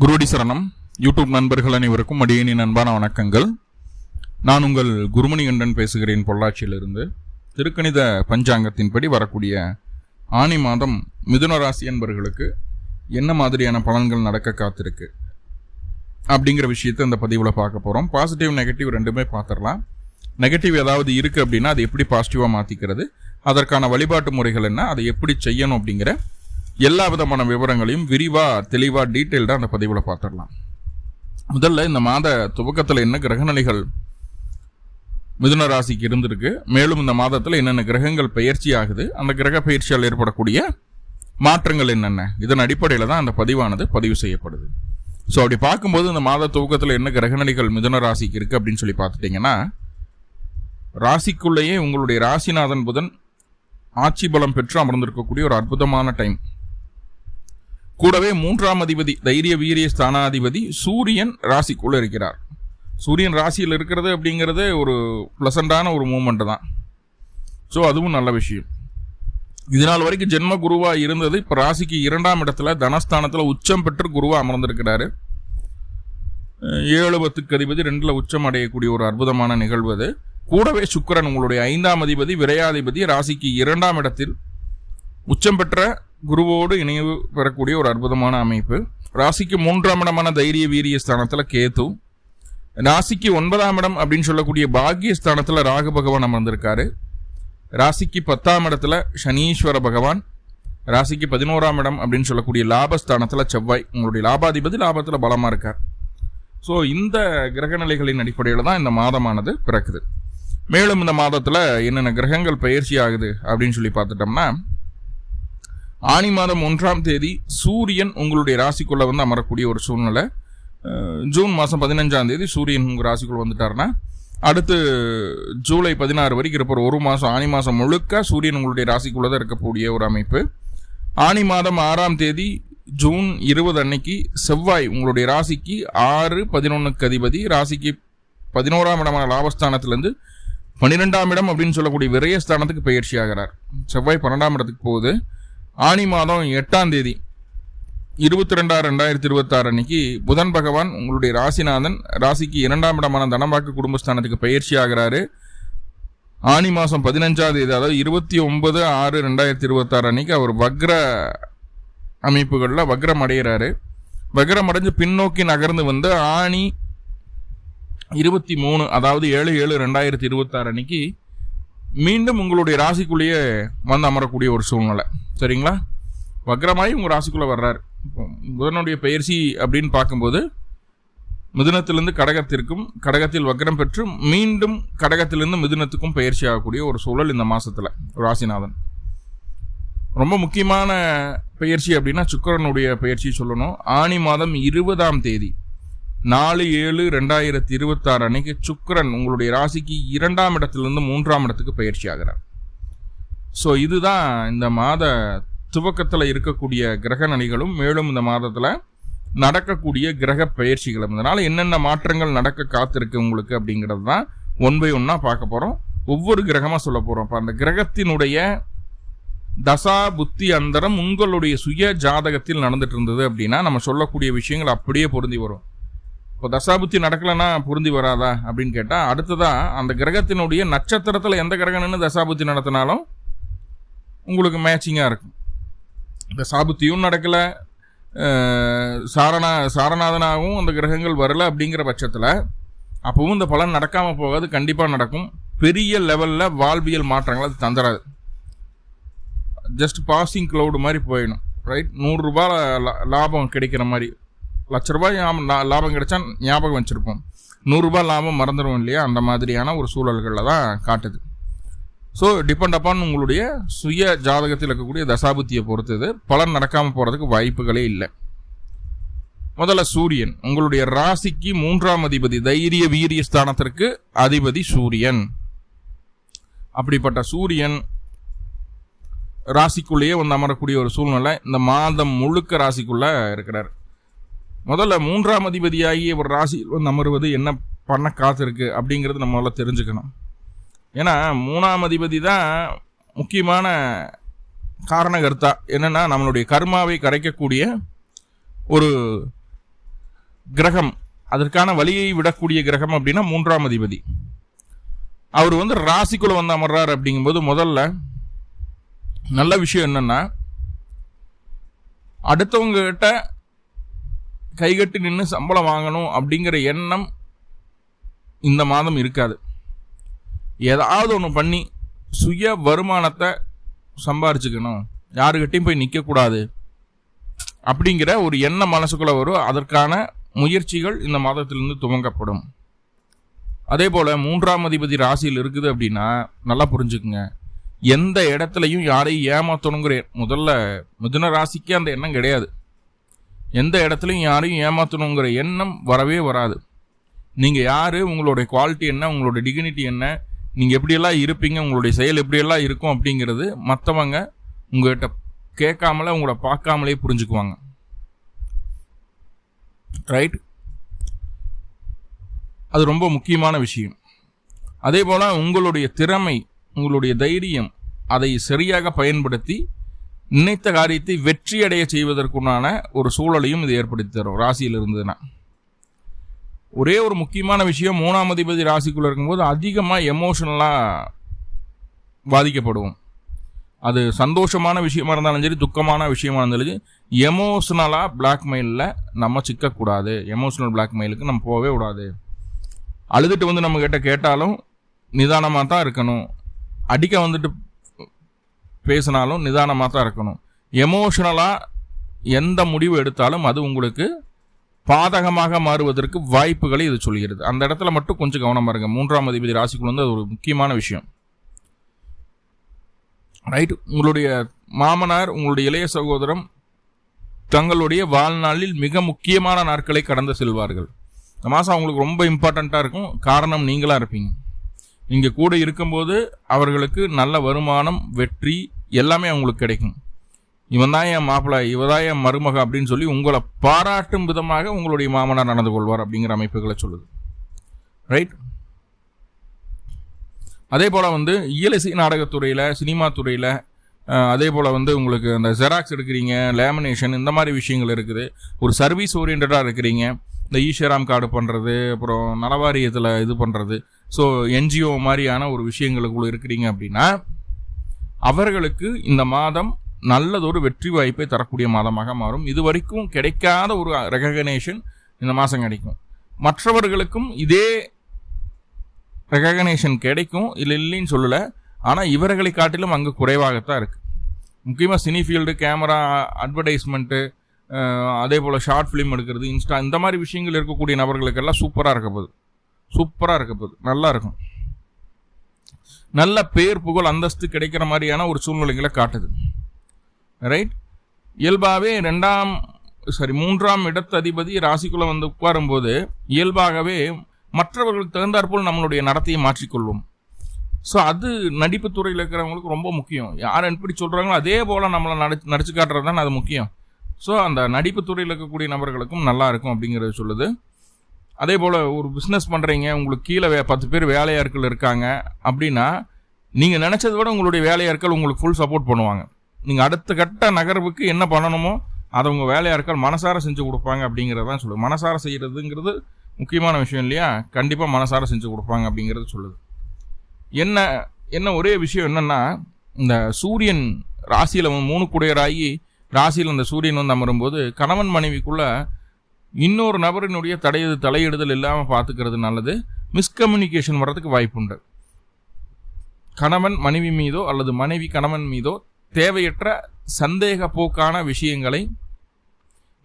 குருவடி சரணம். யூடியூப் நண்பர்கள் அனைவருக்கும் அடியேனின் அன்பான வணக்கங்கள். நான் உங்கள் குருமணிகண்டன் பேசுகிறேன், பொள்ளாச்சியிலிருந்து. திருக்கணித பஞ்சாங்கத்தின்படி வரக்கூடிய ஆனி மாதம் மிதுன ராசி என்பவர்களுக்கு என்ன மாதிரியான பலன்கள் நடக்க காத்திருக்கு அப்படிங்கிற விஷயத்தை இந்த பதிவில் பார்க்க போகிறோம். பாசிட்டிவ் நெகட்டிவ் ரெண்டுமே பார்த்துடலாம். நெகட்டிவ் ஏதாவது இருக்குது அப்படின்னா அதை எப்படி பாசிட்டிவாக மாற்றிக்கிறது, அதற்கான வழிபாட்டு முறைகள் என்ன, அதை எப்படி செய்யணும் அப்படிங்கிற எல்லா விதமான விவரங்களையும் விரிவாக தெளிவாக டீட்டெயில்டாக அந்த பதிவில் பார்த்துடலாம். முதல்ல இந்த மாத துவக்கத்தில் என்ன கிரகநிலைகள் மிதுன ராசிக்கு இருந்திருக்கு, மேலும் இந்த மாதத்தில் என்னென்ன கிரகங்கள் பயிற்சி ஆகுது, அந்த கிரக பயிற்சியால் ஏற்படக்கூடிய மாற்றங்கள் என்னென்ன, இதன் அடிப்படையில் தான் அந்த பதிவானது பதிவு செய்யப்படுது. ஸோ அப்படி பார்க்கும்போது இந்த மாத துவக்கத்தில் என்ன கிரகநிலைகள் மிதுன ராசிக்கு இருக்குது அப்படின்னு சொல்லி பார்த்துட்டிங்கன்னா, ராசிக்குள்ளேயே உங்களுடைய ராசிநாதன் புதன் ஆட்சி பலம் பெற்று அமர்ந்திருக்கக்கூடிய ஒரு அற்புதமான டைம். கூடவே 3ஆம் அதிபதி தைரிய வீரிய ஸ்தானாதிபதி சூரியன் ராசிக்குள்ள இருக்கிறார். சூரியன் ராசியில் இருக்கிறது அப்படிங்கிறது ஒரு பிளசண்டான ஒரு மூமெண்ட் தான். ஸோ அதுவும் நல்ல விஷயம். இதனால் வரைக்கும் ஜென்ம குருவா இருந்தது இப்போ ராசிக்கு 2ஆம் இடத்துல தனஸ்தானத்தில் உச்சம் பெற்று குருவா அமர்ந்திருக்கிறாரு. 7 அதிபதி 2ல் உச்சம் அடையக்கூடிய ஒரு அற்புதமான நிகழ்வு அது. கூடவே சுக்கிரன் உங்களுடைய 5ஆம் அதிபதி விரையாதிபதி ராசிக்கு 2ஆம் இடத்தில் உச்சம் பெற்ற குருவோடு இணைவு பெறக்கூடிய ஒரு அற்புதமான அமைப்பு. ராசிக்கு 3ஆம் இடமான தைரிய வீரிய ஸ்தானத்தில் கேது, ராசிக்கு 9ஆம் இடம் அப்படின்னு சொல்லக்கூடிய பாக்கிய ஸ்தானத்தில் ராகு பகவான் அமர்ந்திருக்காரு. ராசிக்கு 10ஆம் இடத்துல சனீஸ்வர பகவான், ராசிக்கு 11ஆம் இடம் அப்படின்னு சொல்லக்கூடிய லாபஸ்தானத்தில் செவ்வாய் உங்களுடைய லாபாதிபதி லாபத்தில் பலமாக இருக்கார். ஸோ இந்த கிரகநிலைகளின் அடிப்படையில் தான் இந்த மாதமானது பிறக்குது. மேலும் இந்த மாதத்தில் என்னென்ன கிரகங்கள் பயிற்சி ஆகுது அப்படின்னு சொல்லி பார்த்துட்டோம்னா, ஆனி மாதம் 1ஆம் தேதி சூரியன் உங்களுடைய ராசிக்குள்ளே வந்து அமரக்கூடிய ஒரு சூழ்நிலை. ஜூன் மாதம் 15ஆம் தேதி சூரியன் உங்கள் ராசிக்குள்ளே வந்துட்டார்னா, அடுத்து ஜூலை 16 வரைக்கும் இருப்பார். ஒரு மாதம் ஆனி மாதம் முழுக்க சூரியன் உங்களுடைய ராசிக்குள்ளே தான் இருக்கக்கூடிய ஒரு அமைப்பு. ஆனி மாதம் 6ஆம் தேதி ஜூன் 20 அன்னைக்கு செவ்வாய் உங்களுடைய ராசிக்கு 6-11 அதிபதி ராசிக்கு 11ஆம் இடமான லாபஸ்தானத்திலேருந்து 12ஆம் இடம் அப்படின்னு சொல்லக்கூடிய விரயஸ்தானத்துக்கு பயிற்சி ஆகிறார். செவ்வாய் 12ஆம் இடத்துக்கு போகுது. ஆனி மாதம் 8ஆம் தேதி 22/2026 அன்னைக்கு புதன் பகவான் உங்களுடைய ராசிநாதன் ராசிக்கு 2ஆம் இடமான தனவாக்கு குடும்பஸ்தானத்துக்கு பயிற்சி ஆகிறாரு. ஆனி மாதம் 15ஆம் தேதி அதாவது 29/6/2026 அன்னைக்கு அவர் வக்ர அமைப்புகளில் வக்ரம் அடைகிறாரு. வக்ரம் அடைஞ்சு பின்னோக்கி நகர்ந்து வந்து ஆனி 23 அதாவது 7/7/2026 அன்னைக்கு மீண்டும் உங்களுடைய ராசிக்குள்ளேயே வந்து அமரக்கூடிய ஒரு சூழ்நிலை. சரிங்களா? வக்ரமாய் உங்கள் ராசிக்குள்ளே வர்றார். புதனுடைய பயிற்சி அப்படின்னு பார்க்கும்போது மிதுனத்திலிருந்து கடகத்திற்கும், கடகத்தில் வக்ரம் பெற்று மீண்டும் கடகத்திலிருந்து மிதுனத்துக்கும் பயிற்சி ஆகக்கூடிய ஒரு சூழல் இந்த மாதத்தில் ராசிநாதன். ரொம்ப முக்கியமான பயிற்சி அப்படின்னா சுக்கிரனுடைய பயிற்சி சொல்லணும். ஆனி மாதம் 20ஆம் தேதி 4/7/2026 அன்னைக்கு சுக்கிரன் உங்களுடைய ராசிக்கு 2ஆம் இடத்திலிருந்து 3ஆம் இடத்துக்கு பயிற்சி ஆகிறார். ஸோ இதுதான் இந்த மாத துவக்கத்தில் இருக்கக்கூடிய கிரக நிலைகளும் மேலும் இந்த மாதத்தில் நடக்கக்கூடிய கிரக பயிற்சிகளும். இதனால் என்னென்ன மாற்றங்கள் நடக்க காத்திருக்கு உங்களுக்கு அப்படிங்கிறது தான் 1 by 1 பார்க்க போகிறோம். ஒவ்வொரு கிரகமாக சொல்ல போகிறோம். இப்போ அந்த கிரகத்தினுடைய தசா புத்தி அந்தரம் உங்களுடைய சுய ஜாதகத்தில் நடந்துட்டு இருந்தது அப்படின்னா நம்ம சொல்லக்கூடிய விஷயங்கள் அப்படியே பொருந்தி வரும். இப்போ தசாபுத்தி நடக்கலைன்னா பொருந்தி வராதா அப்படின்னு கேட்டால், அடுத்ததான் அந்த கிரகத்தினுடைய நட்சத்திரத்தில் எந்த கிரகம் நின்று தசாபுத்தி நடத்தினாலும் உங்களுக்கு மேட்சிங்காக இருக்கும். தசாபுத்தியும் நடக்கலை, சாரநாதனாகவும் அந்த கிரகங்கள் வரலை அப்படிங்கிற பட்சத்தில் அப்பவும் இந்த பலன் நடக்காமல் போகாது, கண்டிப்பாக நடக்கும். பெரிய லெவலில் வாழ்வியல் மாற்றங்கள் அது தந்துடாது. ஜஸ்ட் பாசிங் க்ளவுடு மாதிரி போயிடும். ரைட்? 100 ரூபாய் லாபம் கிடைக்கிற மாதிரி, ₹1,00,000 லாபம் கிடைச்சா ஞாபகம் வச்சுருப்போம், 100 ரூபாய் லாபம் மறந்துடும் இல்லையா? அந்த மாதிரியான ஒரு சூழல்களில் தான் காட்டுது. ஸோ டிபெண்ட் அப்பான் உங்களுடைய சுய ஜாதகத்தில் இருக்கக்கூடிய தசாபுத்தியை பொறுத்தது பலன் நடக்காமல் போகிறதுக்கு வாய்ப்புகளே இல்லை. முதல்ல சூரியன் உங்களுடைய ராசிக்கு 3ஆம் அதிபதி தைரிய வீரிய ஸ்தானத்திற்கு அதிபதி சூரியன். அப்படிப்பட்ட சூரியன் ராசிக்குள்ளேயே வந்து அமரக்கூடிய ஒரு சூழ்நிலை இந்த மாதம் முழுக்க ராசிக்குள்ளே இருக்கிறார். முதல்ல 3ஆம் அதிபதியாகி ஒரு ராசியில் வந்து அமருவது என்ன பண்ண காத்திருக்கு அப்படிங்கிறது நம்ம முதல்ல தெரிஞ்சுக்கணும். ஏன்னா 3ஆம் அதிபதி தான் முக்கியமான காரணகர்த்தா. என்னென்னா நம்மளுடைய கர்மாவை கரைக்கக்கூடிய ஒரு கிரகம், அதற்கான வழியை விடக்கூடிய கிரகம் அப்படின்னா 3ஆம் அதிபதி. அவர் வந்து ராசிக்குள்ள வந்து அமர்றார் அப்படிங்கும்போது முதல்ல நல்ல விஷயம் என்னன்னா, அடுத்தவங்க கிட்ட கைகட்டி நின்று சம்பளம் வாங்கணும் அப்படிங்கிற எண்ணம் இந்த மாதம் இருக்காது. ஏதாவது ஒன்று பண்ணி சுய வருமானத்தை சம்பாரிச்சுக்கணும், யாருக்கிட்டையும் போய் நிற்கக்கூடாது அப்படிங்கிற ஒரு எண்ணம் மனசுக்குள்ள வரும். அதற்கான முயற்சிகள் இந்த மாதத்திலிருந்து துவங்கப்படும். அதே போல் 3ஆம் அதிபதி ராசியில் இருக்குது அப்படின்னா நல்லா புரிஞ்சுக்குங்க, எந்த இடத்துலையும் யாரையும் ஏமாற்றணுங்கிற முதல்ல மிதுன ராசிக்கு அந்த எண்ணம் கிடையாது. எந்த இடத்துலையும் யாரையும் ஏமாற்றணுங்கிற எண்ணம் வரவே வராது. நீங்கள் யார், உங்களுடைய குவாலிட்டி என்ன, உங்களுடைய டிக்னிட்டி என்ன, நீங்கள் எப்படியெல்லாம் இருப்பீங்க, உங்களுடைய செயல் எப்படியெல்லாம் இருக்கும் அப்படிங்கிறது மற்றவங்க உங்கள்கிட்ட கேட்காமல உங்களை பார்க்காமலே புரிஞ்சுக்குவாங்க. ரைட்? அது ரொம்ப முக்கியமான விஷயம். அதே போல் உங்களுடைய திறமை, உங்களுடைய தைரியம், அதை சரியாக பயன்படுத்தி நினைத்த காரியத்தை வெற்றி அடைய செய்வதற்குண்டான ஒரு சூழலையும் இது ஏற்படுத்தி தரும் ராசியில் இருந்ததுன்னா. ஒரே ஒரு முக்கியமான விஷயம், 3ஆம் அதிபதி ராசிக்குள்ளே இருக்கும்போது அதிகமாக எமோஷனலாக பாதிக்கப்படுவோம். அது சந்தோஷமான விஷயமா இருந்தாலும் சரி, துக்கமான விஷயமா இருந்தாலும் சரி, எமோஷனலாக பிளாக்மெயிலில் நம்ம சிக்கக்கூடாது. எமோஷனல் பிளாக்மெயிலுக்கு நம்ம போகவே கூடாது. அழுதுட்டு வந்து நம்ம கிட்ட கேட்டாலும் நிதானமாக தான் இருக்கணும். அடிக்க வந்துட்டு பேசினாலும் நிதானமாக தான் இருக்கணும். எமோஷனலாக எந்த முடிவு எடுத்தாலும் அது உங்களுக்கு பாதகமாக மாறுவதற்கு வாய்ப்புகளை இது சொல்கிறது. அந்த இடத்துல மட்டும் கொஞ்சம் கவனமாக இருங்க. 3ஆம் அதிபதி ராசிக்குள்ள வந்து அது ஒரு முக்கியமான விஷயம். ரைட்? உங்களுடைய மாமனார், உங்களுடைய இளைய சகோதரம் தங்களுடைய வாழ்நாளில் மிக முக்கியமான நாட்களை கடந்து செல்வார்கள். இந்த மாதம் அவங்களுக்கு ரொம்ப இம்பார்ட்டண்ட்டாக இருக்கும். காரணம், நீங்களாக இருப்பீங்க. நீங்கள் கூட இருக்கும்போது அவர்களுக்கு நல்ல வருமானம், வெற்றி எல்லாமே அவங்களுக்கு கிடைக்கும். இவன் தான் என் மாப்பிள்ளை, இவதான் என் மருமக அப்படின்னு சொல்லி உங்களை பாராட்டும் விதமாக உங்களுடைய மாமனார் நடந்து கொள்வார் அப்படிங்கிற அமைப்புகளை சொல்லுது. ரைட்? அதே போல் வந்து இயலிசை நாடகத்துறையில், சினிமா துறையில், அதே போல் வந்து உங்களுக்கு அந்த ஜெராக்ஸ் எடுக்கிறீங்க, லேமினேஷன், இந்த மாதிரி விஷயங்கள் இருக்குது. ஒரு சர்வீஸ் ஓரியன்டாக இருக்கிறீங்க, இந்த ஈஷராம் கார்டு பண்ணுறது, அப்புறம் நலவாரியத்தில் இது பண்ணுறது, ஸோ என்ஜிஓ மாதிரியான ஒரு விஷயங்களுக்குள்ள இருக்கிறீங்க அப்படின்னா அவர்களுக்கு இந்த மாதம் நல்லதொரு வெற்றி வாய்ப்பை தரக்கூடிய மாதமாக மாறும். இது வரைக்கும் கிடைக்காத ஒரு ரெகக்னேஷன் இந்த மாதம் கிடைக்கும். மற்றவர்களுக்கும் இதே ரெகக்னேஷன் கிடைக்கும், இல்லைன்னு சொல்லலை. ஆனால் இவர்களை காட்டிலும் அங்கே குறைவாகத்தான் இருக்குது. முக்கியமாக சினி ஃபீல்டு, கேமரா, அட்வர்டைஸ்மெண்ட்டு, அதே போல் ஷார்ட் ஃபிலிம் எடுக்கிறது, இன்ஸ்டா, இந்த மாதிரி விஷயங்கள் இருக்கக்கூடிய நபர்களுக்கெல்லாம் சூப்பராக இருக்க போகுது. நல்லா இருக்கும். நல்ல பேர், புகழ், அந்தஸ்து கிடைக்கிற மாதிரியான ஒரு சூழ்நிலைகளை காட்டுது. ரைட்? இயல்பாகவே 3ஆம் இடத்து அதிபதி ராசிக்குள்ளே வந்து உட்காரும்போது இயல்பாகவே மற்றவர்களுக்கு தகுந்தாற்போல் நம்மளுடைய நடத்தையை மாற்றிக்கொள்வோம். ஸோ அது நடிப்பு துறையில் இருக்கிறவங்களுக்கு ரொம்ப முக்கியம். யார் எப்படி சொல்கிறாங்களோ அதே போல் நம்மளை நடிச்சு காட்டுறது தான் அது முக்கியம். ஸோ அந்த நடிப்பு துறையில் இருக்கக்கூடிய நபர்களுக்கும் நல்லா இருக்கும் அப்படிங்கிறது சொல்லுது. அதே போல் ஒரு பிஸ்னஸ் பண்ணுறீங்க, உங்களுக்கு கீழே 10 பேர் வேலையாட்கள் இருக்காங்க அப்படின்னா நீங்கள் நினச்சதை விட உங்களுடைய வேலையாட்கள் உங்களுக்கு ஃபுல் சப்போர்ட் பண்ணுவாங்க. நீங்கள் அடுத்த கட்ட நகர்வுக்கு என்ன பண்ணணுமோ அதை உங்கள் வேலையாட்கள் மனசார செஞ்சு கொடுப்பாங்க அப்படிங்கிறதான் சொல்லுது. மனசார செய்கிறதுங்கிறது முக்கியமான விஷயம் இல்லையா? கண்டிப்பாக மனசார செஞ்சு கொடுப்பாங்க அப்படிங்கிறது சொல்லுது. என்ன ஒரே விஷயம் என்னென்னா, இந்த சூரியன் ராசியில் 3 குடையராகி ராசியில் அந்த சூரியன் வந்து அமரும்போது கணவன் மனைவிக்குள்ள இன்னொரு நபரினுடைய தலையிடுதல் இல்லாமல் பார்த்துக்கிறது நல்லது. மிஸ்கம்யூனிகேஷன் வர்றதுக்கு வாய்ப்பு உண்டு. கணவன் மனைவி மீதோ அல்லது மனைவி கணவன் மீதோ தேவையற்ற சந்தேக போக்கான விஷயங்களை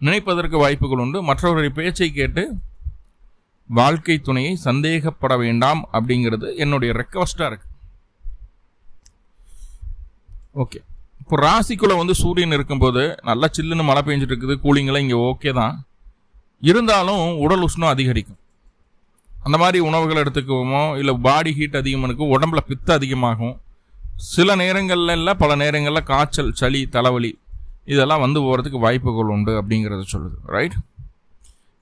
நினைப்பதற்கு வாய்ப்புகள் உண்டு. மற்றவருடைய பேச்சை கேட்டு வாழ்க்கை துணையை சந்தேகப்பட வேண்டாம் அப்படிங்கிறது என்னுடைய ரெக்வஸ்டாக இருக்கு. ஓகே, இப்போ ராசிக்குள்ளே வந்து சூரியன் இருக்கும்போது நல்லா சில்லுன்னு மழை பெஞ்சிட்டு இருக்குது, கூலிங்கெல்லாம் இங்கே ஓகே தான். இருந்தாலும் உடல் உஷ்ணம் அதிகரிக்கும். அந்த மாதிரி உணவுகள் எடுத்துக்குவோமோ இல்லை பாடி ஹீட் அதிகமாக இருக்கும், உடம்புல பித்த அதிகமாகும். சில நேரங்களில் இல்லை, பல நேரங்களில் காய்ச்சல், சளி, தலைவலி இதெல்லாம் வந்து போகிறதுக்கு வாய்ப்புகள் உண்டு அப்படிங்கிறத சொல்லுது. ரைட்?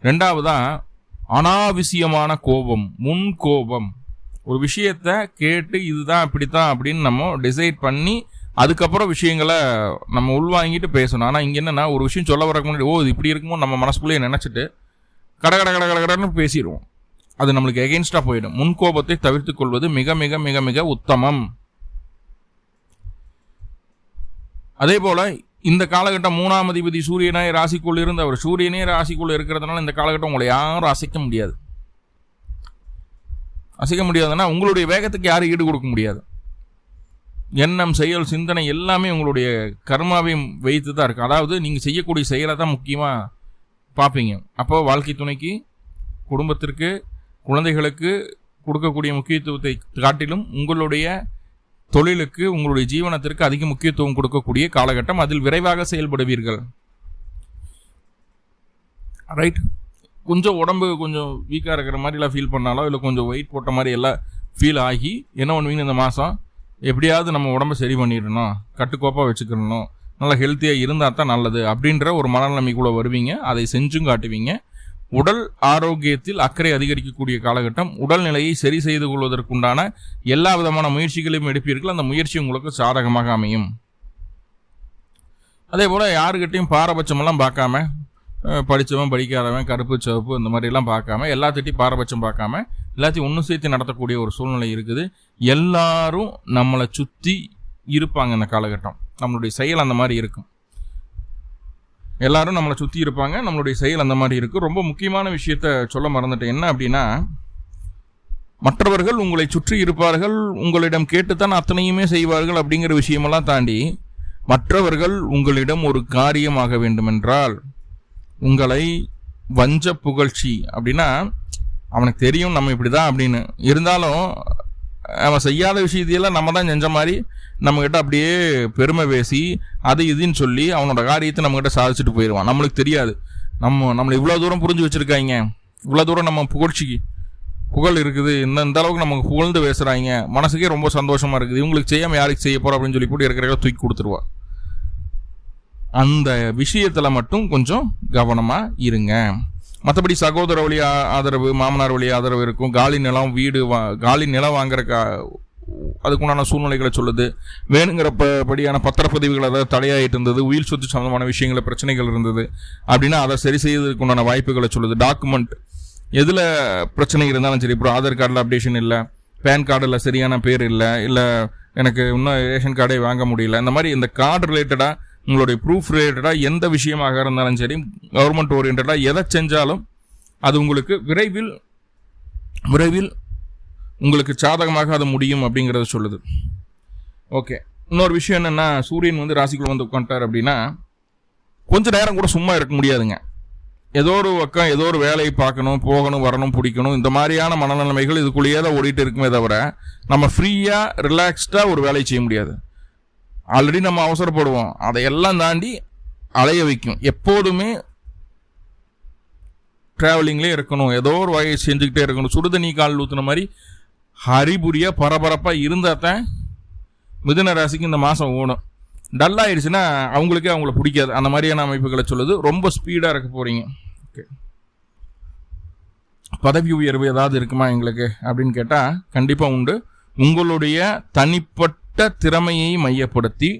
2வதாக அனாவசியமான கோபம், முன் கோபம். ஒரு விஷயத்தை கேட்டு இதுதான் இப்படித்தான் அப்படின்னு நம்ம டிசைட் பண்ணி அதுக்கப்புறம் விஷயங்களை நம்ம உள்வாங்கிட்டு பேசணும். ஆனால் இங்கே என்னென்னா, ஒரு விஷயம் சொல்ல வரக்கு முன்னாடி இது இப்படி இருக்குமோ நம்ம மனசுக்குள்ளேயே நினச்சிட்டு கடன்னு பேசிடுவோம். அது நம்மளுக்கு எகெயின்ஸ்டா போயிடும். முன்கோபத்தை தவிர்த்துக் கொள்வது மிக மிக மிக மிக உத்தமம். அதே போல இந்த காலகட்டம் 3ஆம் அதிபதி சூரியனாய் ராசிக்குள் இருந்து அவர் சூரியனே ராசிக்குள்ள இருக்கிறதுனால இந்த காலகட்டம் உங்களை யாரும் அசைக்க முடியாது. அசைக்க முடியாதுன்னா உங்களுடைய வேகத்துக்கு யாரும் ஈடு கொடுக்க முடியாது. எண்ணம், செயல், சிந்தனை எல்லாமே உங்களுடைய கர்மாவையும் வைத்து தான் இருக்கு. அதாவது நீங்கள் செய்யக்கூடிய செயலை தான் முக்கியமாக பார்ப்பீங்க. அப்போ வாழ்க்கை துணைக்கு, குடும்பத்திற்கு, குழந்தைகளுக்கு கொடுக்கக்கூடிய முக்கியத்துவத்தை காட்டிலும் உங்களுடைய தொழிலுக்கு, உங்களுடைய ஜீவனத்திற்கு அதிக முக்கியத்துவம் கொடுக்கக்கூடிய காலகட்டம். அதில் விரைவாக செயல்படுவீர்கள். ரைட். கொஞ்சம் உடம்பு கொஞ்சம் வீக்காக இருக்கிற மாதிரிலாம் ஃபீல் பண்ணாலோ இல்லை கொஞ்சம் வெயிட் போட்ட மாதிரி எல்லாம் ஃபீல் ஆகி என்ன பண்ணுவீங்க, இந்த மாதம் எப்படியாவது நம்ம உடம்பை சரி பண்ணிடணும், கட்டுக்கோப்பாக வச்சுக்கணும், நல்லா ஹெல்த்தியாக இருந்தால் தான் நல்லது அப்படின்ற ஒரு மனநிலைமைக்குள்ளே வருவீங்க. அதை செஞ்சும் காட்டுவீங்க. உடல் ஆரோக்கியத்தில் அக்கறை அதிகரிக்கக்கூடிய காலகட்டம். உடல்நிலையை சரி செய்து கொள்வதற்குண்டான எல்லா விதமான முயற்சிகளையும் எடுப்பீர்கள். அந்த முயற்சி உங்களுக்கு சாதகமாக அமையும். அதே போல் யாருக்கிட்டையும் பாரபட்சமெல்லாம் பார்க்காம, படித்தவன் படிக்காதவன், கருப்பு சிவப்பு இந்த மாதிரிலாம் பார்க்காம, எல்லாத்திட்டையும் பாரபட்சம் பார்க்காம எல்லாத்தையும் ஒன்று சேர்த்து நடத்தக்கூடிய ஒரு சூழ்நிலை இருக்குது. எல்லாரும் நம்மளை சுற்றி இருப்பாங்க. இந்த காலகட்டம் நம்மளுடைய செயல் அந்த மாதிரி இருக்கும். எல்லாரும் நம்மளை சுற்றி இருப்பாங்க. நம்மளுடைய செயல் அந்த மாதிரி இருக்கும். ரொம்ப முக்கியமான விஷயத்த சொல்ல மறந்துட்டேன். என்ன அப்படின்னா, மற்றவர்கள் உங்களை சுற்றி இருப்பார்கள், உங்களிடம் கேட்டுத்தான் அத்தனையுமே செய்வார்கள் அப்படிங்கிற விஷயமெல்லாம் தாண்டி, மற்றவர்கள் உங்களிடம் ஒரு காரியமாக வேண்டுமென்றால் உங்களை வஞ்ச புகழ்ச்சி அப்படின்னா, அவனுக்கு தெரியும் நம்ம இப்படி தான் அப்படின்னு இருந்தாலும் அவன் செய்யாத விஷயத்தையெல்லாம் நம்ம தான் செஞ்ச மாதிரி நம்மக்கிட்ட அப்படியே பெருமை பேசி அது இதுன்னு சொல்லி அவனோட காரியத்தை நம்மக்கிட்ட சாதிச்சுட்டு போயிடுவான். நம்மளுக்கு தெரியாது நம்மளை இவ்வளோ தூரம் புரிஞ்சு வச்சுருக்காங்க, இவ்வளோ தூரம் நம்ம புகழ் இருக்குது, இந்த அளவுக்கு நமக்கு புகழ்ந்து பேசுகிறாங்க, மனசுக்கே ரொம்ப சந்தோஷமாக இருக்குது, இவங்களுக்கு செய்யாமல் யாருக்கு செய்ய போகிறோம் அப்படின்னு சொல்லி போட்டு இருக்கிற தூக்கி கொடுத்துருவா. அந்த விஷயத்தில் மட்டும் கொஞ்சம் கவனமாக இருங்க. மற்றபடி சகோதர வழி ஆதரவு, மாமனார் வழி ஆதரவு இருக்கும். காலி நிலம் வாங்குற அதுக்குண்டான சூழ்நிலைகளை சொல்லுது. வேணுங்கிறப்படியான பத்திரப்பதிவுகள் அதாவது தடையாயிட்டு இருந்தது, உயிர் சொத்து சம்பந்தமான விஷயங்கள பிரச்சனைகள் இருந்தது அப்படின்னா அதை சரி செய்வதற்கு உண்டான வாய்ப்புகளை சொல்லுது. டாக்குமெண்ட் எதில் பிரச்சனை இருந்தாலும் சரி, இப்போ ஆதார் கார்டில் அப்டேஷன் இல்லை, பேன் கார்டில் சரியான பேர் இல்லை எனக்கு இன்னும் ரேஷன் கார்டே வாங்க முடியல, இந்த மாதிரி இந்த கார்டு ரிலேட்டடாக உங்களுடைய ப்ரூஃப் ரிலேட்டடாக எந்த விஷயமாக இருந்தாலும் சரி, கவர்மெண்ட் ஓரியன்டாக எதை செஞ்சாலும் அது உங்களுக்கு விரைவில் உங்களுக்கு சாதகமாக அது முடியும் அப்படிங்கிறத சொல்லுது. ஓகே. இன்னொரு விஷயம் என்னென்னா, சூரியன் ராசிக்குள்ள உட்காந்துட்டார் அப்படின்னா கொஞ்ச நேரம் கூட சும்மா இருக்க முடியாதுங்க. ஏதோ ஒரு பக்கம் ஏதோ ஒரு வேலையை பார்க்கணும், போகணும், வரணும், பிடிக்கணும், இந்த மாதிரியான மனநிலைமைகள் இதுக்குள்ளேயே தான் ஓடிட்டு இருக்குமே தவிர நம்ம ஃப்ரீயாக ரிலாக்ஸ்டாக ஒரு வேலையை செய்ய முடியாது. ஆல்ரெடி நம்ம அவசரப்படுவோம், அதையெல்லாம் தாண்டி அலைய வைக்கும். எப்போதுமே ட்ராவலிங்லேயே இருக்கணும், ஏதோ ஒரு வகையை செஞ்சுக்கிட்டே இருக்கணும். சுடுதண்ணி கால் ஊற்றுன மாதிரி ஹரிபுரியாக பரபரப்பாக இருந்தால் தான் மிதுன ராசிக்கு இந்த மாதம் ஓடும். டல்லாகிடுச்சுன்னா அவங்கள பிடிக்காது. அந்த மாதிரியான அமைப்புகளை சொல்லுது. ரொம்ப ஸ்பீடாக இருக்க போகிறீங்க. ஓகே. பதவி உயர்வு ஏதாவது இருக்குமா எங்களுக்கு அப்படின்னு கேட்டால் கண்டிப்பாக உண்டு. உங்களுடைய தனிப்பட்ட திறமையை மையப்படுத்தி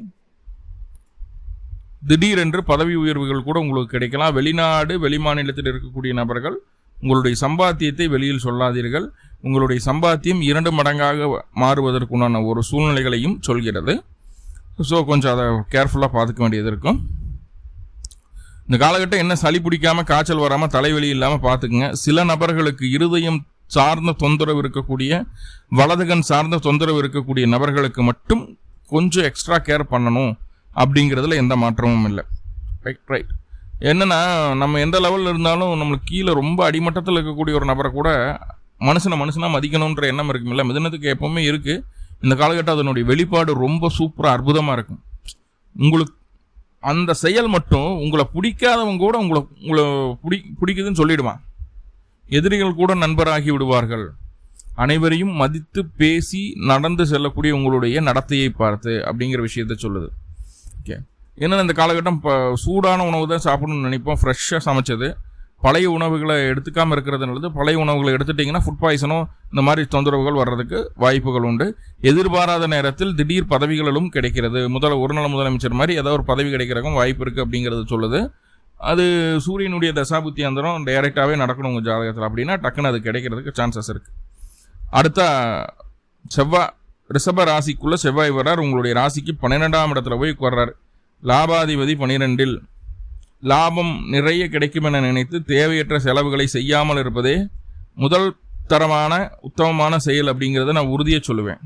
திடீரென்று பதவி உயர்வுகள் கூட உங்களுக்கு கிடைக்கலாம். வெளிநாடு, வெளிமாநிலத்தில் இருக்கக்கூடிய நபர்கள் உங்களுடைய சம்பாத்தியத்தை வெளியில் சொல்லாதீர்கள். உங்களுடைய சம்பாத்தியம் 2 மடங்காக மாறுவதற்குண்டான ஒரு சூழ்நிலைகளையும் சொல்கிறது. ஸோ கொஞ்சம் அதை கேர்ஃபுல்லாக பார்த்துக்க வேண்டியது இருக்கும். இந்த காலகட்டம் என்ன சளி பிடிக்காமல், காய்ச்சல் வராமல், தலைவலி இல்லாமல் பார்த்துக்குங்க. சில நபர்களுக்கு இருதயம் சார்ந்த தொந்தரவு இருக்கக்கூடிய, வலதுகன் சார்ந்த தொந்தரவு இருக்கக்கூடிய நபர்களுக்கு மட்டும் கொஞ்சம் எக்ஸ்ட்ரா கேர் பண்ணணும் அப்படிங்கிறதுல எந்த மாற்றமும் இல்லை. ரைட். என்னன்னா, நம்ம எந்த லெவலில் இருந்தாலும் நம்மளுக்கு கீழே ரொம்ப அடிமட்டத்தில் இருக்கக்கூடிய ஒரு நபரை கூட மனுஷனாக மதிக்கணுன்ற எண்ணம் இருக்குமில்ல, மிதுனத்துக்கு எப்பவுமே இருக்குது. இந்த காலகட்டம் அதனுடைய வெளிப்பாடு ரொம்ப சூப்பராக அற்புதமாக இருக்கும். உங்களுக்கு அந்த செயல் மட்டும் உங்களை பிடிக்காதவங்க கூட உங்களை பிடிக்குதுன்னு சொல்லிடுவான். எதிரிகள் கூட நண்பராகி விடுவார்கள். அனைவரையும் மதித்து பேசி நடந்து செல்லக்கூடிய உங்களுடைய நடத்தையை பார்த்து அப்படிங்கிற விஷயத்த சொல்லுது. ஓகே. ஏன்னா இந்த காலகட்டம் சூடான உணவு தான் சாப்பிடணும்னு நினைப்போம். ஃப்ரெஷ்ஷாக சமைச்சது. பழைய உணவுகளை எடுத்துக்காமல் இருக்கிறது நல்லது. பழைய உணவுகளை எடுத்துட்டிங்கன்னா ஃபுட் பாய்சனோ இந்த மாதிரி தொந்தரவுகள் வர்றதுக்கு வாய்ப்புகள் உண்டு. எதிர்பாராத நேரத்தில் திடீர் பதவிகளும் கிடைக்கிறது. ஒரு நாள் முதலமைச்சர் மாதிரி ஏதோ ஒரு பதவி கிடைக்கிறதுக்கும் வாய்ப்பு இருக்குது அப்படிங்கிறது சொல்லுது. அது சூரியனுடைய தசாபுத்தி அந்தரம் டைரெக்டாகவே நடக்கணும் உங்கள் ஜாதகத்தில் அப்படின்னா டக்குன்னு அது கிடைக்கிறதுக்கு சான்சஸ் இருக்குது. அடுத்தா செவ்வாய் ரிஷப ராசிக்குள்ளே செவ்வாய் வர்றார். உங்களுடைய ராசிக்கு 12ஆம் இடத்துல போய் வர்றார். லாபாதிபதி 12இல். லாபம் நிறைய கிடைக்கும் என நினைத்து தேவையற்ற செலவுகளை செய்யாமல் இருப்பதே முதல் தரமான உத்தமமான செயல் அப்படிங்கிறத நான் உறுதியாக சொல்லுவேன்.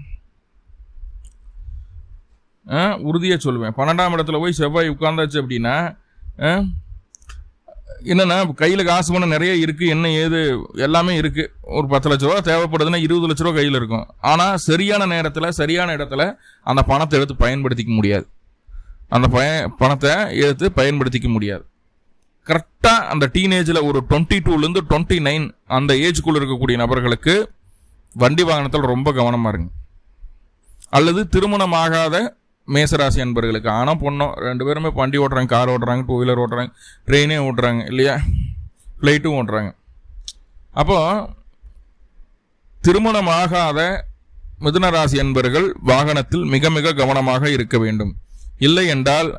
12ஆம் இடத்துல போய் செவ்வாய் உட்கார்ந்தாச்சு அப்படின்னா என்னென்னா கையில் காசு பணம் நிறைய இருக்குது, என்ன ஏது எல்லாமே இருக்குது. ஒரு 10 லட்ச ரூபா தேவைப்படுதுன்னா 20 லட்ச ரூபா கையில் இருக்கும். ஆனால் சரியான நேரத்தில் சரியான இடத்துல அந்த பணத்தை எடுத்து பயன்படுத்திக்க முடியாது. அந்த பணத்தை எடுத்து பயன்படுத்திக்க முடியாது. கரெக்டாக அந்த டீனேஜில் ஒரு 22லேருந்து 29 அந்த ஏஜுக்குள்ளே இருக்கக்கூடிய நபர்களுக்கு வண்டி வாகனத்தில் ரொம்ப கவனமாக இருங்க. அல்லது திருமணமாகாத மேசராசி அன்பர்களுக்கு ஆனால் பொண்ணும் 2 பேருமே வண்டி ஓட்டுறாங்க, கார் ஓட்டுறாங்க, 2 வீலர் ஓட்டுறாங்க, ட்ரெயினே ஓட்டுறாங்க இல்லையா, ஃப்ளைட்டும் ஓட்டுறாங்க. அப்போது திருமணமாகாத மிதுனராசி அன்பர்கள் வாகனத்தில் மிக மிக கவனமாக இருக்க வேண்டும். இல்லை என்றால்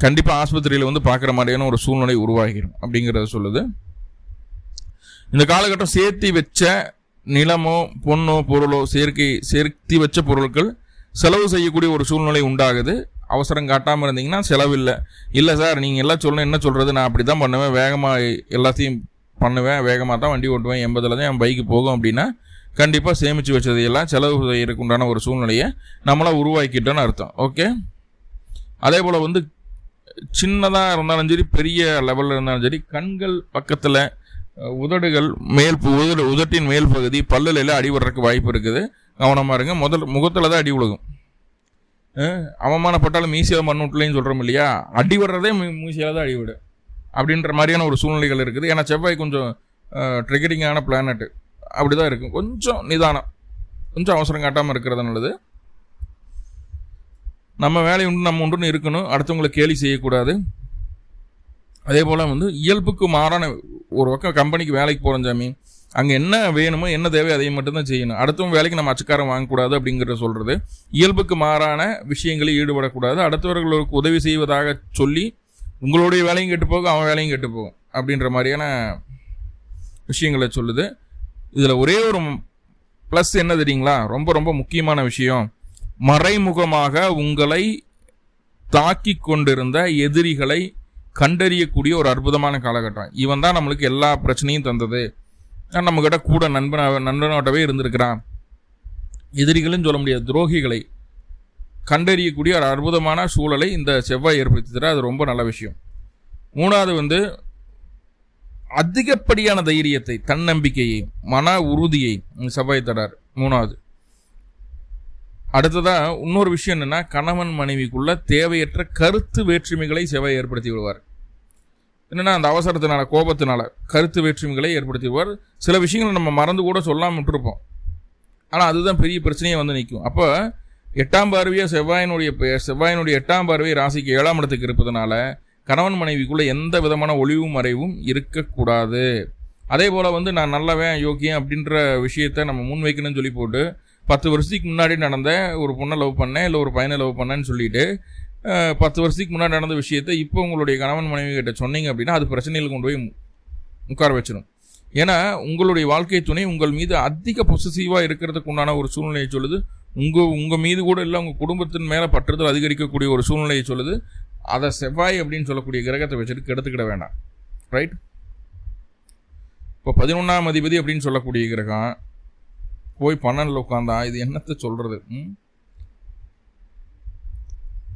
கண்டிப்பாக ஆஸ்பத்திரியில் வந்து பார்க்குற மாதிரியான ஒரு சூழ்நிலை உருவாகிடும் அப்படிங்கிறத சொல்லுது. இந்த காலகட்டம் சேர்த்தி வச்ச நிலமோ பொண்ணோ பொருளோ சேர்த்தி வச்ச பொருட்கள் செலவு செய்யக்கூடிய ஒரு சூழ்நிலை உண்டாகுது. அவசரம் காட்டாமல் இருந்தீங்கன்னா செலவு இல்லை சார் நீங்கள் எல்லாம் சொல்லணும், என்ன சொல்கிறது, நான் அப்படி தான் பண்ணுவேன், வேகமாக எல்லாத்தையும் பண்ணுவேன், வேகமாக தான் வண்டி ஓட்டுவேன், 80ல் தான் என் பைக்கு போகும் அப்படின்னா கண்டிப்பாக சேமித்து வச்சதையெல்லாம் செலவு செய்யறதுக்கு உண்டான ஒரு சூழ்நிலையை நம்மளாம் உருவாக்கிட்டோன்னு அர்த்தம். ஓகே. அதே போல் வந்து சின்னதாக இருந்தாலும் சரி பெரிய லெவலில் இருந்தாலும் சரி கண்கள் பக்கத்தில் உதடுகள் உதட்டின் மேல் பகுதி பல்லுல அடிபடுறதுக்கு வாய்ப்பு இருக்குது. கவனமாக இருங்க. முகத்தில் தான் அடி விழுகும். அவமானப்பட்டாலும் மீசியில் மண்ணுட்லையும் சொல்கிறோம் இல்லையா, அடி விடுறதே மீசியில் தான் அடிவிடு அப்படின்ற மாதிரியான ஒரு சூழ்நிலைகள் இருக்குது. ஏன்னா செவ்வாய் கொஞ்சம் ட்ரிகரிங்கான பிளானட்டு அப்படி தான் இருக்கும். கொஞ்சம் நிதானம், கொஞ்சம் அவசரம் காட்டாமல் இருக்கிறது நல்லது. நம்ம வேலை உண்டு நம்ம உண்டுன்னு இருக்கணும், அடுத்தவங்களை கேலி செய்யக்கூடாது. அதே போல் வந்து இயல்புக்கு மாறான ஒரு பக்கம் கம்பெனிக்கு வேலைக்கு போகிறோம் சாமி, அங்கே என்ன வேணுமோ என்ன தேவை அதை மட்டும்தான் செய்யணும், அடுத்தவங்க வேலைக்கு நம்ம அச்சக்காரம் வாங்கக்கூடாது அப்படிங்கிறத சொல்கிறது. இயல்புக்கு மாறான விஷயங்களில் ஈடுபடக்கூடாது. அடுத்தவர்களுக்கு உதவி செய்வதாக சொல்லி உங்களுடைய வேலையும் கெட்டு போகும், அவன் வேலையும் கெட்டு போகும் அப்படின்ற மாதிரியான விஷயங்களை சொல்லுது. இதில் ஒரே ஒரு ப்ளஸ் என்ன தெரியுங்களா, ரொம்ப ரொம்ப முக்கியமான விஷயம், மறைமுகமாக உங்களை தாக்கி கொண்டிருந்த எதிரிகளை கண்டறியக்கூடிய ஒரு அற்புதமான காலகட்டம். இவன் தான் நம்மளுக்கு எல்லா பிரச்சனையும் தந்தது, நம்மக்கிட்ட கூட நண்பனோட்டவே இருந்திருக்கிறான், எதிரிகளும் சொல்ல முடியாது, துரோகிகளை கண்டறியக்கூடிய ஒரு அற்புதமான சூழலை இந்த செவ்வாய் ஏற்படுத்தி தர. அது ரொம்ப நல்ல விஷயம். 3வது வந்து அதிகப்படியான தைரியத்தை, தன்னம்பிக்கையை, மன உறுதியை செவ்வாய் தரார் 3வது. அடுத்ததா இன்னொரு விஷயம் என்னன்னா, கணவன் மனைவிக்குள்ள தேவையற்ற கருத்து வேற்றுமைகளை செவ்வாய் ஏற்படுத்தி விடுவார். என்னன்னா அந்த அவசரத்தினால கோபத்தினால கருத்து வேற்றுமைகளை ஏற்படுத்தி விடுவார். சில விஷயங்களை நம்ம மறந்து கூட சொல்லாமல் விட்டுருப்போம், ஆனால் அதுதான் பெரிய பிரச்சனையே வந்து நிற்கும். அப்போ 8ஆம் பார்வையாக செவ்வாயினுடைய 8ஆம் பார்வை ராசிக்கு 7ஆம் இடத்துக்கு இருப்பதனால கணவன் மனைவிக்குள்ள எந்த விதமான ஒளிவும் மறைவும் இருக்கக்கூடாது. அதே போல் வந்து நான் நல்லவன் யோக்கியம் அப்படின்ற விஷயத்த நம்ம முன் வைக்கணும்னு சொல்லி போட்டு 10 வருஷத்துக்கு முன்னாடி நடந்த ஒரு பொண்ணை லவ் பண்ணேன் இல்லை ஒரு பையனை லவ் பண்ணேன்னு சொல்லிட்டு 10 வருஷத்துக்கு முன்னாடி நடந்த விஷயத்தை இப்போ உங்களுடைய கணவன் மனைவி கிட்ட சொன்னீங்க அப்படின்னா அது பிரச்சனையில் கொண்டு போய் உட்கார வச்சிடும். ஏன்னா உங்களுடைய வாழ்க்கை துணை உங்கள் மீது அதிக பொசசிவாக இருக்கிறதுக்கு உண்டான ஒரு சூழ்நிலையை சொல்லுது. உங்கள் மீது கூட இல்லை, உங்கள் குடும்பத்தின் மேலே பற்றுதல் அதிகரிக்கக்கூடிய ஒரு சூழ்நிலையை சொல்லுது. அதை செவ்வாய் அப்படின்னு சொல்லக்கூடிய கிரகத்தை வச்சுட்டு கெடுத்துக்கிட வேண்டாம். ரைட். இப்போ 11ஆம் அதிபதி அப்படின்னு சொல்லக்கூடிய கிரகம் போய் 12ல் உட்காந்தா இது என்னத்தை சொல்கிறது?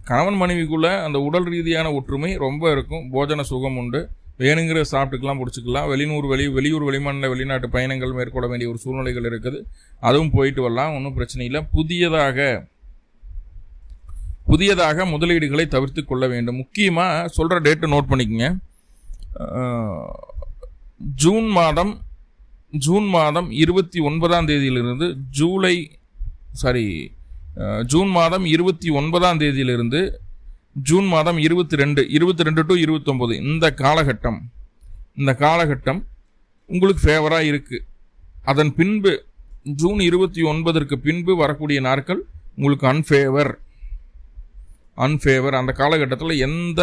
கணவன் மனைவிக்குள்ளே அந்த உடல் ரீதியான ஒற்றுமை ரொம்ப இருக்கும். போஜன சுகம் உண்டு, வேணுங்கிற சாப்பிட்டுக்கலாம், பிடிச்சிக்கலாம். வெளியூர் வெளிமாநில வெளிநாட்டு பயணங்கள் மேற்கொள்ள வேண்டிய ஒரு சூழ்நிலைகள் இருக்குது, அதுவும் போயிட்டு வரலாம், ஒன்றும் பிரச்சனை இல்லை. புதியதாக முதலீடுகளை தவிர்த்து கொள்ள வேண்டும். முக்கியமாக சொல்கிற டேட்டு நோட் பண்ணிக்கங்க. ஜூன் மாதம் 29ஆம் தேதியிலிருந்து ஜூன் மாதம் 29ஆம் தேதியிலிருந்து ஜூன் மாதம் 22 to 29 இந்த காலகட்டம் உங்களுக்கு ஃபேவராக இருக்குது. அதன் பின்பு ஜூன் 29ற்கு பின்பு வரக்கூடிய நாட்கள் உங்களுக்கு அன்ஃபேவர். அந்த காலகட்டத்தில் எந்த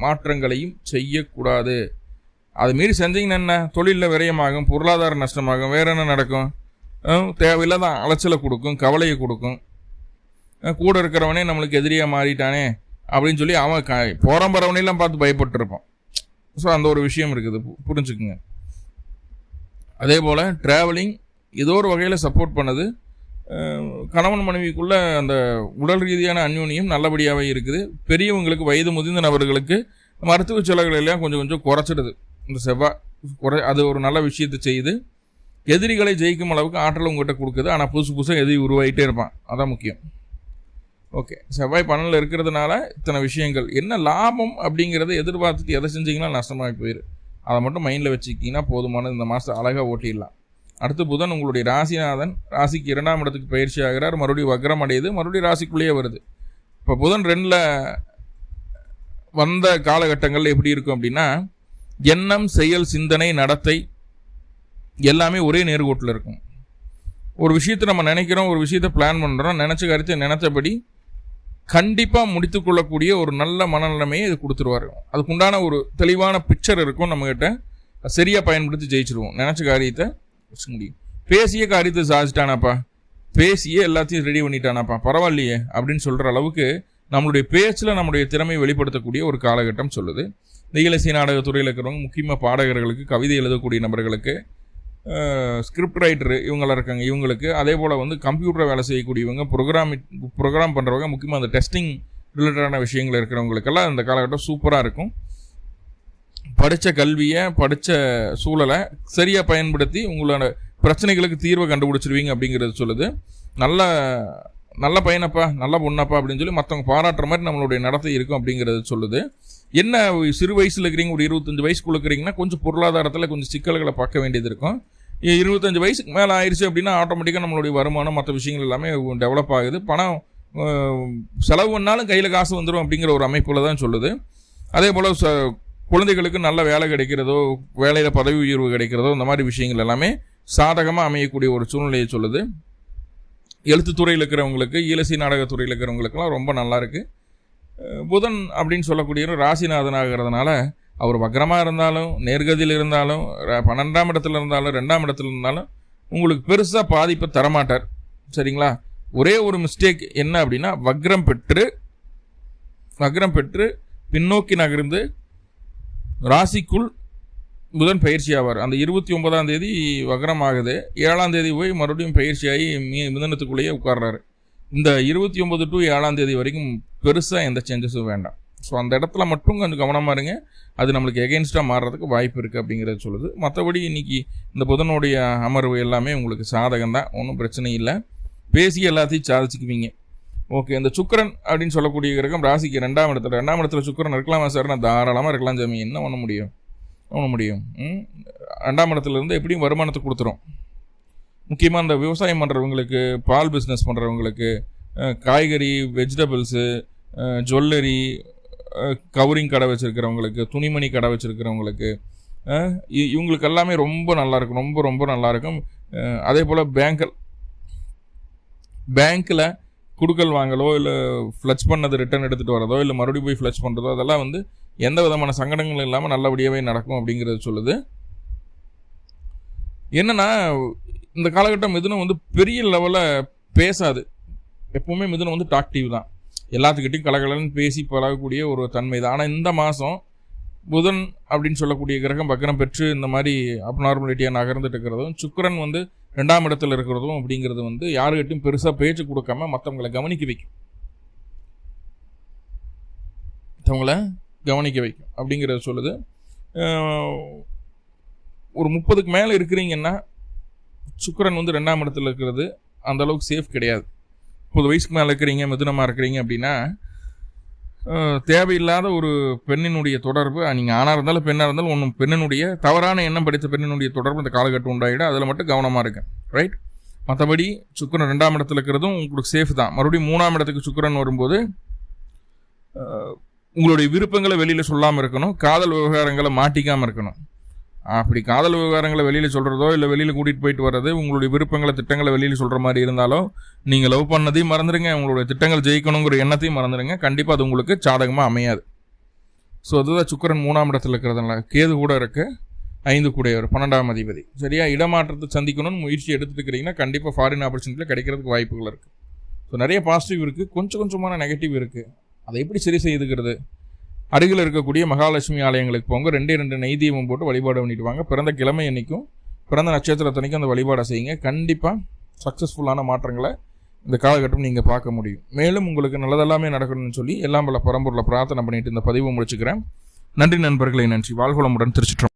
மாற்றங்களையும் செய்யக்கூடாது. அது மீறி செஞ்சீங்கன்னா என்ன, தொழிலில் விரயமாகும், பொருளாதார நஷ்டமாகும், வேற என்ன நடக்கும், தேவையில்லாத அலைச்சலை கொடுக்கும், கவலையை கொடுக்கும். கூட இருக்கிறவனே நம்மளுக்கு எதிரியாக மாறிட்டானே அப்படின்னு சொல்லி அவன் போகிறவனையெல்லாம் பார்த்து பயப்பட்டுருப்பான். ஸோ அந்த ஒரு விஷயம் இருக்குது, புரிஞ்சுக்குங்க. அதே போல் ட்ராவலிங் ஏதோ ஒரு வகையில் சப்போர்ட் பண்ணுது. கணவன் மனைவிக்குள்ளே அந்த உடல் ரீதியான அந்யோன்யம் நல்லபடியாகவே இருக்குது. பெரியவங்களுக்கு, வயது முதிர்ந்த நபர்களுக்கு மருத்துவ செலவுகள் எல்லாம் கொஞ்சம் கொஞ்சம் குறைச்சிடுது இந்த செவ்வாய். அது ஒரு நல்ல விஷயத்தை செய்யுது. எதிரிகளை ஜெயிக்கும் அளவுக்கு ஆற்றல் உங்கள்கிட்ட கொடுக்குது. ஆனால் புதுசாக எதிரி உருவாகிட்டே இருப்பான், அதான் முக்கியம். ஓகே, செவ்வாய் 12 இருக்கிறதுனால இத்தனை விஷயங்கள். என்ன லாபம் அப்படிங்கிறத எதிர்பார்த்துட்டு எதை செஞ்சிங்கன்னா நஷ்டமாகி போயிடும். அதை மட்டும் மைண்டில் வச்சுக்கிங்கன்னா போதுமான இந்த மாதம் அழகாக ஓட்டிடலாம். அடுத்து புதன் உங்களுடைய ராசிநாதன், ராசிக்கு 2ஆம் இடத்துக்கு பயிற்சி ஆகிறார். மறுபடியும் வக்ரம் அடையுது, மறுபடியும் ராசிக்குள்ளேயே வருது. இப்போ புதன் 2ல் வந்த காலகட்டங்கள் எப்படி இருக்கும் அப்படின்னா, எண்ணம், செயல், சிந்தனை, நடத்தை எல்லாமே ஒரே நேர்கோட்டில் இருக்கும். ஒரு விஷயத்தை நம்ம நினைக்கிறோம், ஒரு விஷயத்தை பிளான் பண்ணுறோம், நினச்ச காரியத்தை நினச்சபடி கண்டிப்பாக முடித்து கொள்ளக்கூடிய ஒரு நல்ல மனநிலைமையை இது கொடுத்துருவாரு. அதுக்குண்டான ஒரு தெளிவான பிக்சர் இருக்கும் நம்மகிட்ட. சரியாக பயன்படுத்தி ஜெயிச்சிருவோம். நினச்ச காரியத்தை வச்சு முடியும். பேசிய காரியத்தை சாதிச்சிட்டானாப்பா, பேசியே எல்லாத்தையும் ரெடி பண்ணிட்டானாப்பா, பரவாயில்லையே அப்படின்னு சொல்கிற அளவுக்கு நம்மளுடைய பேச்சில் நம்மளுடைய திறமையை வெளிப்படுத்தக்கூடிய ஒரு காலகட்டம் சொல்லுது. இந்த இலக்கிய நாடகத்துறையில் இருக்கிறவங்க, முக்கியமாக பாடகர்களுக்கு, கவிதை எழுதக்கூடிய நபர்களுக்கு, ஸ்கிரிப்ட் ரைட்டரு இவங்களாம் இருக்காங்க, இவங்களுக்கு. அதே போல் வந்து கம்ப்யூட்டர் வேலை செய்யக்கூடியவங்க, ப்ரோக்ராம் பண்ணுறவங்க, முக்கியமாக அந்த டெஸ்டிங் ரிலேட்டடான விஷயங்கள் இருக்கிறவங்களுக்கெல்லாம் இந்த காலகட்டம் சூப்பராக இருக்கும். படித்த கல்வியை, படித்த சூழலை சரியாக பயன்படுத்தி உங்களோட பிரச்சனைகளுக்கு தீர்வை கண்டுபிடிச்சிருவீங்க அப்படிங்கிறது சொல்லுது. நல்ல பையனப்பா, நல்ல பொண்ணப்பா அப்படின்னு சொல்லி மற்றவங்க பாராட்டுற மாதிரி நம்மளுடைய நடத்தை இருக்கும் அப்படிங்கிறது சொல்லுது. என்ன, சிறு வயசில் இருக்கிறீங்க, ஒரு 25 வயசுக்குள்ள இருக்கிறீங்கன்னா கொஞ்சம் பொருளாதாரத்தில் கொஞ்சம் சிக்கல்களை பார்க்க வேண்டியது இருக்கும். 25 வயசுக்கு மேலே ஆயிடுச்சு அப்படின்னா ஆட்டோமேட்டிக்காக நம்மளுடைய வருமானம், மற்ற விஷயங்கள் எல்லாமே டெவலப் ஆகுது. பணம் செலவு பண்ணாலும் கையில் காசு வந்துடும் அப்படிங்கிற ஒரு அமைப்பில் தான் சொல்லுது. அதே போல் குழந்தைகளுக்கு நல்ல வேலை கிடைக்கிறதோ, வேலையில் பதவி உயர்வு கிடைக்கிறதோ, இந்த மாதிரி விஷயங்கள் எல்லாமே சாதகமாக அமையக்கூடிய ஒரு சூழ்நிலையை சொல்லுது. எழுத்துத்துறையில் இருக்கிறவங்களுக்கு, இலக்கிய நாடகத்துறையில் இருக்கிறவங்களுக்கெல்லாம் ரொம்ப நல்லா இருக்குது. புதன் அப்படின்னு சொல்லக்கூடிய ராசிநாதனாகிறதுனால அவர் வக்ரமாக இருந்தாலும், நேர்கதியில் இருந்தாலும், 12ஆம் இடத்துல இருந்தாலும், 2ஆம் இடத்துல இருந்தாலும் உங்களுக்கு பெருசாக பாதிப்பை தரமாட்டார். சரிங்களா? ஒரே ஒரு மிஸ்டேக் என்ன அப்படின்னா, வக்ரம் பெற்று பின்னோக்கி நகர்ந்து ராசிக்குள் புதன் பயிற்சி ஆவார். அந்த 29ஆம் தேதி வக்ரம் ஆகுது, 7ஆம் தேதி போய் மறுபடியும் பயிற்சியாகி மிதனத்துக்குள்ளேயே உட்கார்றாரு. இந்த 29 to 7ஆம் தேதி வரைக்கும் பெருசாக எந்த சேஞ்சஸும் வேண்டாம். ஸோ அந்த இடத்துல மட்டும் கொஞ்சம் கவனமாக இருங்க. அது நம்மளுக்கு எகெயின்ஸ்டாக மாறுறதுக்கு வாய்ப்பு இருக்குது அப்படிங்கிறத சொல்லுது. மற்றபடி இன்றைக்கி இந்த புதனுடைய அமர்வு எல்லாமே உங்களுக்கு சாதகம் தான், ஒன்றும் பிரச்சனை இல்லை. பேசி எல்லாத்தையும் சாதிச்சுக்குவீங்க. ஓகே, இந்த சுக்கிரன் அப்படின்னு சொல்லக்கூடிய கிரகம் ராசிக்கு 2ஆம் இடத்துல சுக்கிரன் இருக்கலாமா சார்? நான் தாராளமாக இருக்கலாம் சாமி. என்ன பண்ண முடியும்? 2ஆம் இடத்துலேருந்து எப்படியும் வருமானத்தை கொடுத்துரும். முக்கியமாக இந்த விவசாயம் பண்ணுறவங்களுக்கு, பால் பிஸ்னஸ் பண்ணுறவங்களுக்கு, காய்கறி, வெஜிடபிள்ஸு, ஜுவல்லரி, கவரிங் கடை வச்சுருக்கிறவங்களுக்கு, துணிமணி கடை வச்சுருக்கிறவங்களுக்கு, இவங்களுக்கு எல்லாமே ரொம்ப நல்லாயிருக்கும், ரொம்ப ரொம்ப நல்லாயிருக்கும். அதே போல் பேங்க்கில் குடுக்கல் வாங்கலோ, இல்லை ஃப்ளச் பண்ணது ரிட்டர்ன் எடுத்துகிட்டு வரதோ, இல்லை மறுபடியும் போய் ஃப்ளச் பண்ணுறதோ, அதெல்லாம் வந்து எந்த விதமான சங்கடங்களும் இல்லாமல் நல்லபடியாகவே நடக்கும் அப்படிங்கிறது சொல்லுது. என்னென்னா, இந்த காலகட்டம் மிதுனம் வந்து பெரிய லெவலில் பேசாது. எப்போவுமே மிதுனம் வந்து டாக்டிவ் தான், எல்லாத்துக்கிட்டையும் கலகலன்னு பேசி பழகக்கூடிய ஒரு தன்மை தான். ஆனால் இந்த மாதம் புதன் அப்படின்னு சொல்லக்கூடிய கிரகம் வக்ரம் பெற்று இந்த மாதிரி அப்நார்மலிட்டியாக நகர்ந்துட்டு இருக்கிறதும், சுக்கிரன் வந்து 2ஆம் இடத்துல இருக்கிறதும் அப்படிங்கிறது வந்து யாருக்கிட்டையும் பெருசாக பேச்சு கொடுக்காம மற்றவங்களை கவனிக்க வைக்கும் அப்படிங்கிறத சொல்லுது. ஒரு 30க்கு மேலே இருக்கிறீங்கன்னா சுக்கிரன் வந்து 2ஆம் இடத்துல இருக்கிறது அந்த அளவுக்கு சேஃப் கிடையாது. 30 வயசுக்கு மேலே இருக்கிறீங்க, மிதுனமாக இருக்கிறீங்க அப்படின்னா தேவையில்லாத ஒரு பெண்ணினுடைய தொடர்பு, நீங்கள் ஆணாக இருந்தாலும் பெண்ணாக இருந்தாலும் ஒன்றும் பெண்ணினுடைய தவறான எண்ணம் படித்த பெண்ணினுடைய தொடர்பு இந்த காலகட்டம் உண்டாயிடும். அதில் மட்டும் கவனமாக இருக்கேன், ரைட்? மற்றபடி சுக்கிரன் 2ஆம் இடத்துல இருக்கிறதும் உங்களுக்கு சேஃப் தான். மறுபடியும் 3ஆம் இடத்துக்கு சுக்கிரன் வரும்போது உங்களுடைய விருப்பங்களை வெளியில் சொல்லாமல் இருக்கணும், காதல் விவகாரங்களை மாட்டிக்காமல் இருக்கணும். அப்படி காதல் விவகாரங்களை வெளியில் சொல்கிறதோ, இல்லை வெளியில் கூட்டிகிட்டு போயிட்டு வர்றது, உங்களுடைய விருப்பங்களை, திட்டங்களை வெளியில் சொல்கிற மாதிரி இருந்தாலும் நீங்கள் லவ் பண்ணதையும் மறந்துடுங்க, உங்களுடைய திட்டங்கள் ஜெயிக்கணுங்கிற எண்ணத்தையும் மறந்துடுங்க. கண்டிப்பாக அது உங்களுக்கு சாதகமாக அமையாது. ஸோ அதுதான் சுக்கிரன் 3ஆம் இடத்துல இருக்கிறதுனால. கேது கூட இருக்கு 5 கூடையவர் 12ஆம் அதிபதி. சரியா, இடமாற்றத்தை சந்திக்கணும்னு முயற்சி எடுத்துக்கிறீங்கன்னா கண்டிப்பாக ஃபாரின் ஆப்பர்ச்சுனிட்டியில் கிடைக்கிறதுக்கு வாய்ப்புகள் இருக்குது. ஸோ நிறைய பாசிட்டிவ் இருக்குது, கொஞ்சமான நெகட்டிவ் இருக்குது. அதை எப்படி சரி செய்துக்கிறது? அருகில் இருக்கக்கூடிய மகாலட்சுமி ஆலயங்களுக்கு போங்க, 2 நெய் தீபம் போட்டு வழிபாடு பண்ணிட்டு வாங்க. பிறந்த கிழமை அன்னைக்கும் பிறந்த நட்சத்திரத்தன்னைக்கும் அந்த வழிபாடை செய்யுங்க. கண்டிப்பாக சக்ஸஸ்ஃபுல்லான மாற்றங்களை இந்த காலகட்டம் நீங்கள் பார்க்க முடியும். மேலும் உங்களுக்கு நல்லதெல்லாமே நடக்கணும்னு சொல்லி எல்லாம் பல பரம்பொருளை பிரார்த்தனை பண்ணிட்டு இந்த பதிவை முடிச்சுக்கிறேன். நன்றி நண்பர்களை, நன்றி. வாழ்வளமுடன். திருச்சிற்றம்பலம்.